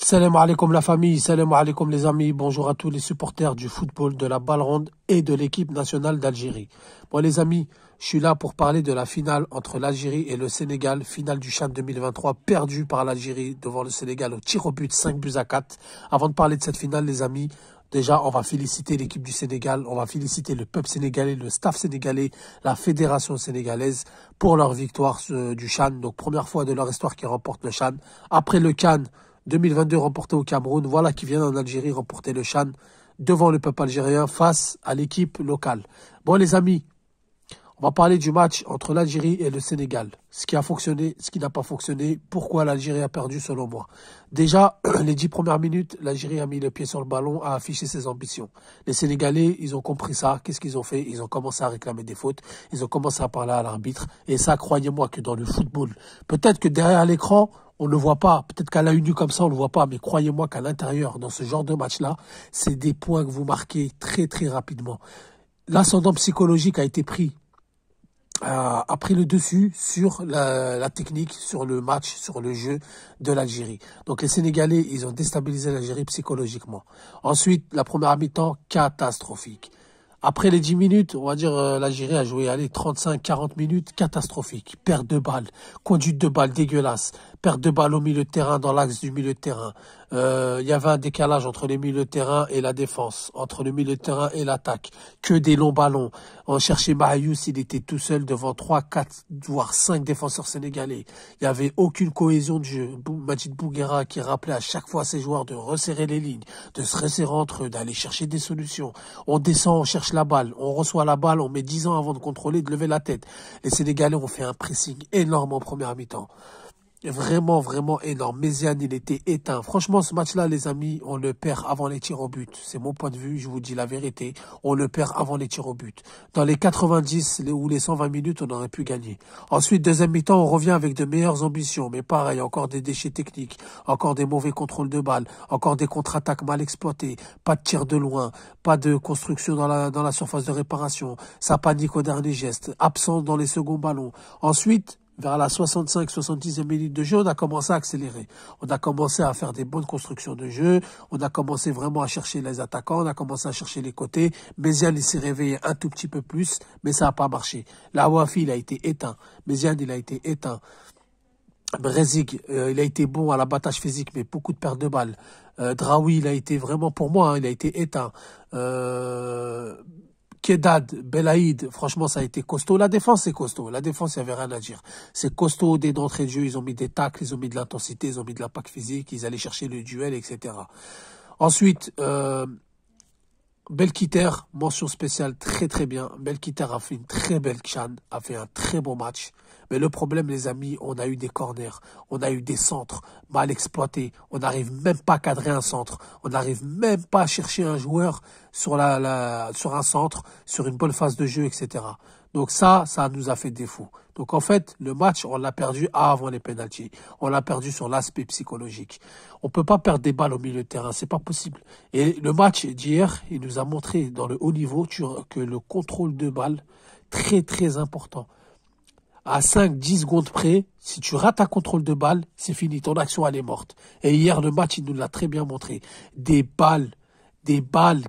Salam alaikum la famille, salam alaikum les amis, bonjour à tous les supporters du football, de la balle ronde et de l'équipe nationale d'Algérie. Bon les amis, je suis là pour parler de la finale entre l'Algérie et le Sénégal, finale du CHAN 2023, perdue par l'Algérie devant le Sénégal au tir au but, 5-4. Avant de parler de cette finale les amis, déjà on va féliciter l'équipe du Sénégal, on va féliciter le peuple sénégalais, le staff sénégalais, la fédération sénégalaise pour leur victoire du CHAN. Donc première fois de leur histoire qu'ils remportent le CHAN. Après le CAN 2022 remporté au Cameroun, voilà qui vient en Algérie remporter le CHAN devant le peuple algérien face à l'équipe locale. Bon les amis, on va parler du match entre l'Algérie et le Sénégal. Ce qui a fonctionné, ce qui n'a pas fonctionné, pourquoi l'Algérie a perdu selon moi. Déjà, les 10 premières minutes, l'Algérie a mis le pied sur le ballon, a affiché ses ambitions. Les Sénégalais, ils ont compris ça. Qu'est-ce qu'ils ont fait? Ils ont commencé à réclamer des fautes. Ils ont commencé à parler à l'arbitre. Et ça, croyez-moi que dans le football, peut-être que derrière l'écran, on ne le voit pas. Peut-être qu'à l'œil nu comme ça, on ne le voit pas. Mais croyez-moi qu'à l'intérieur, dans ce genre de match-là, c'est des points que vous marquez très, très rapidement. L'ascendant psychologique a été pris. A pris le dessus sur la technique, sur le match, sur le jeu de l'Algérie. Donc les Sénégalais, ils ont déstabilisé l'Algérie psychologiquement. Ensuite, la première mi-temps, catastrophique. Après les 10 minutes, on va dire l'Algérie a joué 35-40 minutes, catastrophique. Perte de balles, conduite de balles dégueulasse, perte de balles au milieu de terrain, dans l'axe du milieu de terrain. Il y avait un décalage entre les milieux de terrain et la défense, entre le milieu de terrain et l'attaque. Que des longs ballons. On cherchait Mahayous, il était tout seul devant 3, 4, voire 5 défenseurs sénégalais. Il n'y avait aucune cohésion de jeu. Majid Bouguera qui rappelait à chaque fois à ses joueurs de resserrer les lignes, de se resserrer entre eux, d'aller chercher des solutions. On descend, on cherche la balle, on reçoit la balle, on met 10 ans avant de contrôler, de lever la tête. Les Sénégalais ont fait un pressing énorme en première mi-temps. Vraiment, vraiment énorme. Méziane, il était éteint. Franchement, ce match-là, les amis, on le perd avant les tirs au but. C'est mon point de vue, je vous dis la vérité. On le perd avant les tirs au but. Dans les 90 ou les 120 minutes, on aurait pu gagner. Ensuite, deuxième mi-temps, on revient avec de meilleures ambitions. Mais pareil, encore des déchets techniques, encore des mauvais contrôles de balles, encore des contre-attaques mal exploitées, pas de tir de loin, pas de construction dans la surface de réparation. Ça panique au dernier geste, absent dans les seconds ballons. Ensuite, vers la 65-70e minute de jeu, on a commencé à accélérer. On a commencé à faire des bonnes constructions de jeu. On a commencé vraiment à chercher les attaquants. On a commencé à chercher les côtés. Méziane, il s'est réveillé un tout petit peu plus, mais ça n'a pas marché. La Wafi, il a été éteint. Méziane, il a été éteint. Brezik, il a été bon à l'abattage physique, mais beaucoup de pertes de balles. Draoui, il a été vraiment, pour moi, il a été éteint. Kedad, Belaïd, franchement, ça a été costaud. La défense, c'est costaud. La défense, il n'y avait rien à dire. C'est costaud dès d'entrée de jeu. Ils ont mis des tacles, ils ont mis de l'intensité, ils ont mis de l'impact physique, ils allaient chercher le duel, etc. Ensuite, Belkiter, mention spéciale, très très bien. Belkiter a fait une très belle CHAN, a fait un très bon match. Mais le problème, les amis, on a eu des corners, on a eu des centres mal exploités. On n'arrive même pas à cadrer un centre. On n'arrive même pas à chercher un joueur sur sur un centre, sur une bonne phase de jeu, etc. Donc ça nous a fait défaut. Donc en fait, le match, on l'a perdu avant les pénaltys. On l'a perdu sur l'aspect psychologique. On peut pas perdre des balles au milieu de terrain, c'est pas possible. Et le match d'hier, il nous a montré dans le haut niveau que le contrôle de balle, très très important. À 5-10 secondes près, si tu rates un contrôle de balle, c'est fini, ton action elle est morte. Et hier, le match, il nous l'a très bien montré. Des balles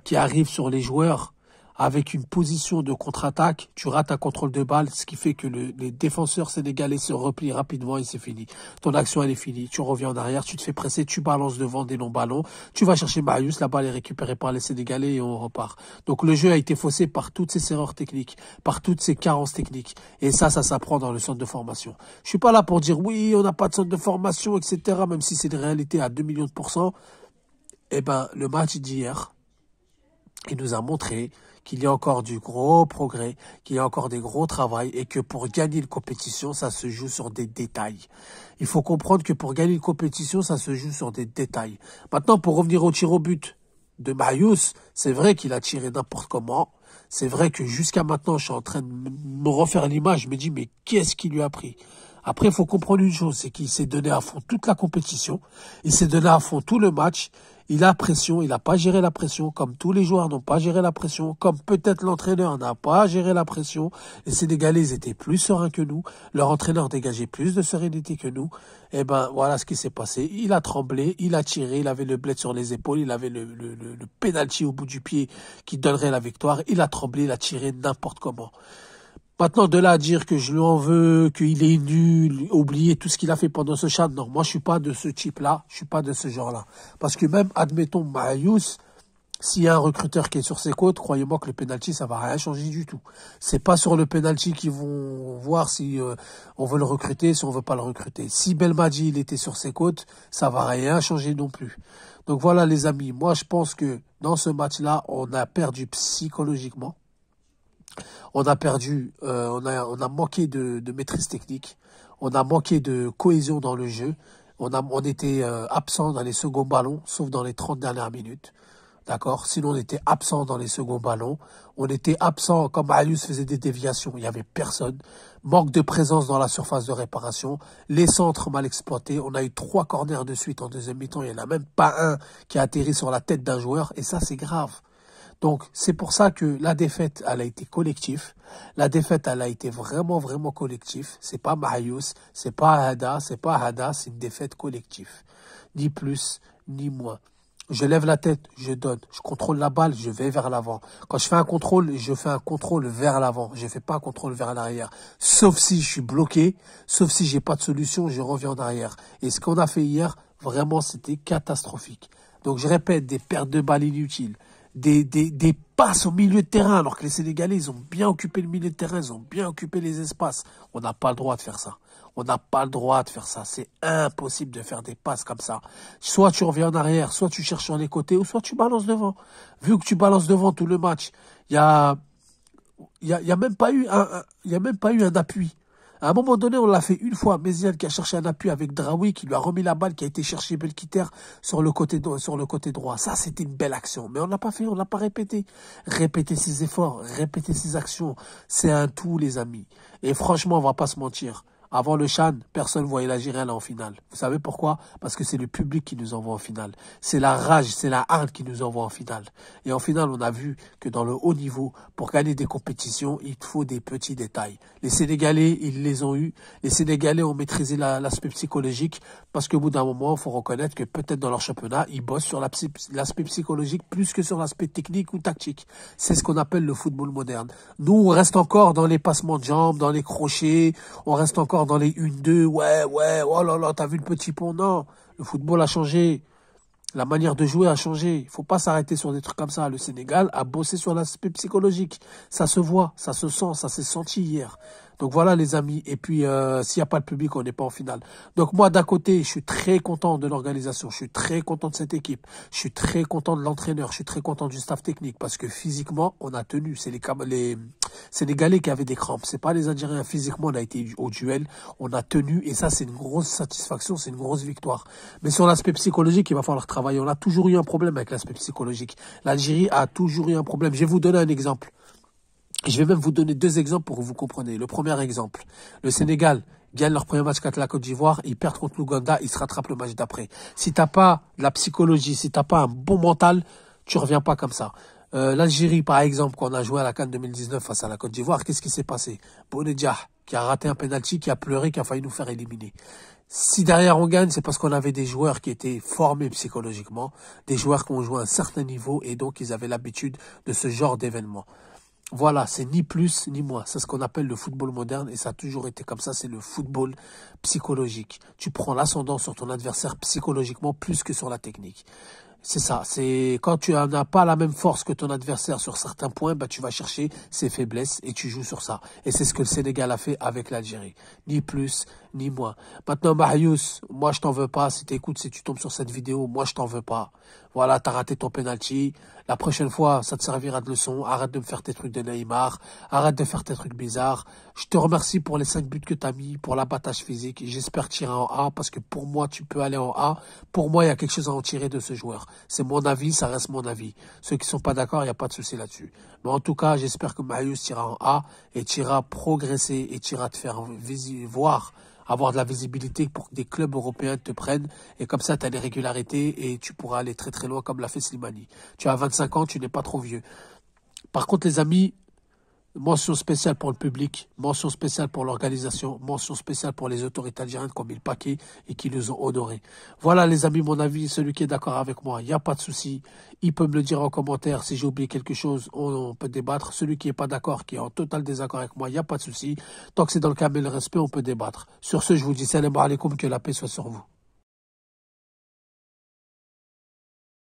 qui arrivent sur les joueurs avec une position de contre-attaque, tu rates un contrôle de balle, ce qui fait que les défenseurs sénégalais se replient rapidement et c'est fini. Ton action, elle est finie. Tu reviens en arrière, tu te fais presser, tu balances devant des longs ballons, tu vas chercher Marius, la balle est récupérée par les Sénégalais et on repart. Donc le jeu a été faussé par toutes ces erreurs techniques, par toutes ces carences techniques. Et ça s'apprend dans le centre de formation. Je suis pas là pour dire oui, on n'a pas de centre de formation, etc., même si c'est une réalité à 2 millions de %. Eh ben, le match d'hier, il nous a montré qu'il y a encore du gros progrès, qu'il y a encore des gros travail et que pour gagner une compétition, ça se joue sur des détails. Il faut comprendre que pour gagner une compétition, ça se joue sur des détails. Maintenant, pour revenir au tir au but de Marius, c'est vrai qu'il a tiré n'importe comment. C'est vrai que jusqu'à maintenant, je suis en train de me refaire l'image. Je me dis, mais qu'est-ce qui lui a pris? Après, il faut comprendre une chose, c'est qu'il s'est donné à fond toute la compétition. Il s'est donné à fond tout le match. Il a pression, il n'a pas géré la pression, comme tous les joueurs n'ont pas géré la pression, comme peut-être l'entraîneur n'a pas géré la pression. Les Sénégalais ils étaient plus sereins que nous, leur entraîneur dégageait plus de sérénité que nous. Et ben voilà ce qui s'est passé. Il a tremblé, il a tiré, il avait le bled sur les épaules, il avait le penalty au bout du pied qui donnerait la victoire. Il a tremblé, il a tiré n'importe comment. Maintenant, de là à dire que je lui en veux, qu'il est nul, oublier tout ce qu'il a fait pendant ce chat, non, moi je suis pas de ce type-là, je suis pas de ce genre-là. Parce que même, admettons, Maïus, s'il y a un recruteur qui est sur ses côtes, croyez-moi que le penalty, ça va rien changer du tout. C'est pas sur le penalty qu'ils vont voir si on veut le recruter, si on veut pas le recruter. Si Belmadi, il était sur ses côtes, ça va rien changer non plus. Donc voilà les amis, moi je pense que dans ce match-là, on a perdu psychologiquement. On a perdu, on a manqué de maîtrise technique, on a manqué de cohésion dans le jeu, on était absent dans les seconds ballons, sauf dans les 30 dernières minutes. D'accord? Sinon, on était absent dans les seconds ballons. On était absent quand Marius faisait des déviations. Il n'y avait personne. Manque de présence dans la surface de réparation. Les centres mal exploités. On a eu 3 corners de suite en deuxième mi-temps. Il n'y en a même pas un qui a atterri sur la tête d'un joueur. Et ça, c'est grave. Donc, c'est pour ça que la défaite, elle a été collective. La défaite, elle a été vraiment, vraiment collective. C'est pas Marius, c'est pas Hada, c'est une défaite collective. Ni plus, ni moins. Je lève la tête, je donne. Je contrôle la balle, je vais vers l'avant. Quand je fais un contrôle, je fais un contrôle vers l'avant. Je fais pas un contrôle vers l'arrière. Sauf si je suis bloqué, sauf si j'ai pas de solution, je reviens en arrière. Et ce qu'on a fait hier, vraiment, c'était catastrophique. Donc, je répète, des pertes de balles inutiles. Des passes au milieu de terrain, alors que les Sénégalais, ils ont bien occupé le milieu de terrain, ils ont bien occupé les espaces. On n'a pas le droit de faire ça. On n'a pas le droit de faire ça. C'est impossible de faire des passes comme ça. Soit tu reviens en arrière, soit tu cherches sur les côtés, ou soit tu balances devant. Vu que tu balances devant tout le match, il y a même pas eu un appui. À un moment donné, on l'a fait une fois. Méziane qui a cherché un appui avec Draoui, qui lui a remis la balle, qui a été chercher Belkiter sur le côté droit. Ça, c'était une belle action. Mais on l'a pas fait, on l'a pas répété. Répéter ses efforts, répéter ses actions. C'est un tout, les amis. Et franchement, on va pas se mentir. Avant le CHAN, personne ne voyait l'Algérie aller en finale. Vous savez pourquoi? Parce que c'est le public qui nous envoie en finale. C'est la rage, c'est la hargne qui nous envoie en finale. Et en finale, on a vu que dans le haut niveau, pour gagner des compétitions, il faut des petits détails. Les Sénégalais, ils les ont eus. Les Sénégalais ont maîtrisé l'aspect psychologique parce qu'au bout d'un moment, il faut reconnaître que peut-être dans leur championnat, ils bossent sur l'aspect psychologique plus que sur l'aspect technique ou tactique. C'est ce qu'on appelle le football moderne. Nous, on reste encore dans les passements de jambes, dans les crochets, on reste encore dans les 1-2, ouais, oh là là, t'as vu le petit pont? Non, le football a changé. La manière de jouer a changé. Il faut pas s'arrêter sur des trucs comme ça. Le Sénégal a bossé sur l'aspect psychologique. Ça se voit, ça se sent, ça s'est senti hier. Donc voilà les amis. Et puis s'il n'y a pas le public, on n'est pas en finale. Donc moi d'un côté, je suis très content de l'organisation. Je suis très content de cette équipe. Je suis très content de l'entraîneur. Je suis très content du staff technique parce que physiquement, on a tenu. C'est les Sénégalais qui avaient des crampes. C'est pas les Algériens. Physiquement, on a été au duel. On a tenu et ça, c'est une grosse satisfaction. C'est une grosse victoire. Mais sur l'aspect psychologique, il va falloir travailler. On a toujours eu un problème avec l'aspect psychologique. L'Algérie a toujours eu un problème. Je vais vous donner un exemple. Je vais même vous donner 2 exemples pour que vous compreniez. Le premier exemple, le Sénégal gagne leur premier match contre la Côte d'Ivoire, ils perdent contre l'Ouganda, ils se rattrapent le match d'après. Si t'as pas de la psychologie, si t'as pas un bon mental, tu reviens pas comme ça. L'Algérie, par exemple, quand on a joué à la CAN 2019 face à la Côte d'Ivoire, qu'est-ce qui s'est passé? Bounedjah, qui a raté un penalty, qui a pleuré, qui a failli nous faire éliminer. Si derrière on gagne, c'est parce qu'on avait des joueurs qui étaient formés psychologiquement, des joueurs qui ont joué à un certain niveau et donc ils avaient l'habitude de ce genre d'événement. Voilà, c'est ni plus ni moins. C'est ce qu'on appelle le football moderne et ça a toujours été comme ça, c'est le football psychologique. Tu prends l'ascendant sur ton adversaire psychologiquement plus que sur la technique. C'est ça, c'est quand tu n'as pas la même force que ton adversaire sur certains points, bah tu vas chercher ses faiblesses et tu joues sur ça. Et c'est ce que le Sénégal a fait avec l'Algérie. Ni plus, ni moins. Maintenant, Marius, moi je t'en veux pas. Si t'écoutes, si tu tombes sur cette vidéo, moi je t'en veux pas. Voilà, t'as raté ton penalty. La prochaine fois, ça te servira de leçon. Arrête de me faire tes trucs de Neymar. Arrête de faire tes trucs bizarres. Je te remercie pour les 5 buts que t'as mis, pour l'abattage physique. J'espère tirer en A parce que pour moi, tu peux aller en A. Pour moi, il y a quelque chose à en tirer de ce joueur. C'est mon avis, ça reste mon avis. Ceux qui sont pas d'accord, il n'y a pas de souci là-dessus. Mais en tout cas, j'espère que Marius tira en A et tira progresser et tira te faire voir avoir de la visibilité pour que des clubs européens te prennent. Et comme ça, tu as les régularités et tu pourras aller très très loin comme l'a fait Slimani. Tu as 25 ans, tu n'es pas trop vieux. Par contre, les amis, mention spéciale pour le public, mention spéciale pour l'organisation, mention spéciale pour les autorités algériennes comme le paquet et qui nous ont honorés. Voilà les amis, mon avis, celui qui est d'accord avec moi, il n'y a pas de souci. Il peut me le dire en commentaire si j'ai oublié quelque chose, on peut débattre. Celui qui n'est pas d'accord, qui est en total désaccord avec moi, il n'y a pas de souci. Tant que c'est dans le calme et le respect, on peut débattre. Sur ce, je vous dis salam alaikum, que la paix soit sur vous.